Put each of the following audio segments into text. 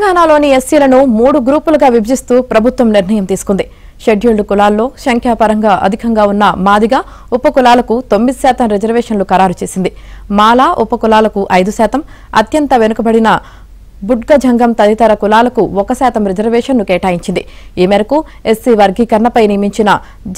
తెలంగాణలోని ఎస్సీలను 3 గ్రూపులుగా విభజిస్తూ ప్రభుత్వం నిర్ణయం తీసుకుంది. షెడ్యూల్డ్ కులాల్లో సంఖ్యాపరంగా అధికంగా ఉన్న మాదిగ ఉపకులాలకు 9% రిజర్వేషన్లు ఖరారు చేసింది. మాలా ఉపకులాలకు 5%, అత్యంత వెనుకబడిన బుడ్గజంగం తదితర కులాలకు 1% రిజర్వేషన్ను కేటాయించింది. ఈ మేరకు ఎస్సీ వర్గీకరణపై నియమించిన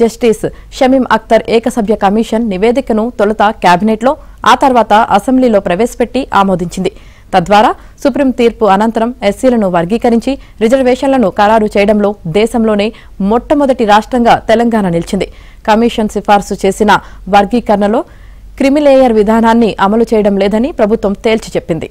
జస్టిస్ షమీం అఖ్తర్ ఏకసభ్య కమిషన్ నివేదికను తొలుత కేబినెట్లో, ఆ తర్వాత అసెంబ్లీలో ప్రవేశపెట్టి ఆమోదించింది. తద్వారా సుప్రీం తీర్పు అనంతరం ఎస్సీలను వర్గీకరించి రిజర్వేషన్లను ఖరారు చేయడంలో దేశంలోనే మొట్టమొదటి రాష్ట్రంగా తెలంగాణ నిలిచింది. కమిషన్ సిఫార్సు చేసిన వర్గీకరణలో క్రిమిలేయర్ విధానాన్ని అమలు చేయడం లేదని ప్రభుత్వం తేల్చి చెప్పింది.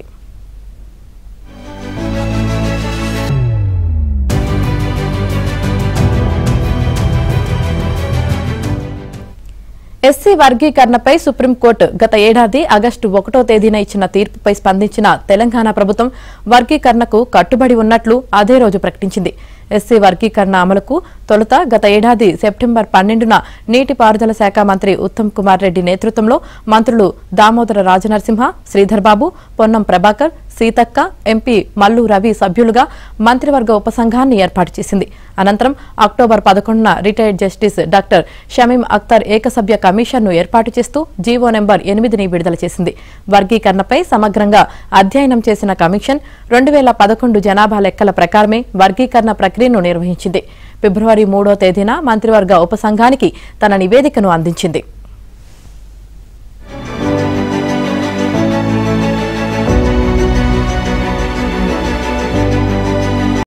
ఎస్సీ వర్గీకరణపై సుప్రీంకోర్టు గత ఏడాది ఆగస్టు 1వ తేదీన ఇచ్చిన తీర్పుపై స్పందించిన తెలంగాణ ప్రభుత్వం వర్గీకరణకు కట్టుబడి ఉన్నట్లు అదే రోజు ప్రకటించింది. ఎస్సీ వర్గీకరణ అమలుకు తొలుత గత ఏడాది సెప్టెంబర్ 12న నీటిపారుదల శాఖ మంత్రి ఉత్తమ్ కుమార్ రెడ్డి నేతృత్వంలో మంత్రులు దామోదర రాజనరసింహ, శ్రీధర్ బాబు, పొన్నం ప్రభాకర్, సీతక్క, ఎంపీ మల్లు రవి సభ్యులుగా మంత్రివర్గ ఉపసంఘాన్ని ఏర్పాటు చేసింది. అనంతరం అక్టోబర్ 11న retired justice doctor Shamim Akhtar ఏకసభ్య కమిషన్ను ఏర్పాటు చేస్తూ జీవో నెంబర్ 8ని విడుదల చేసింది. వర్గీకరణపై సమగ్రంగా అధ్యయనం చేసిన కమిషన్ 2011 జనాభా లెక్కల ప్రకారమే వర్గీకరణ ప్రక్రియను నిర్వహించింది. ఫిబ్రవరి 3వ తేదీన మంత్రివర్గ ఉపసంఘానికి తన నివేదికను అందించింది.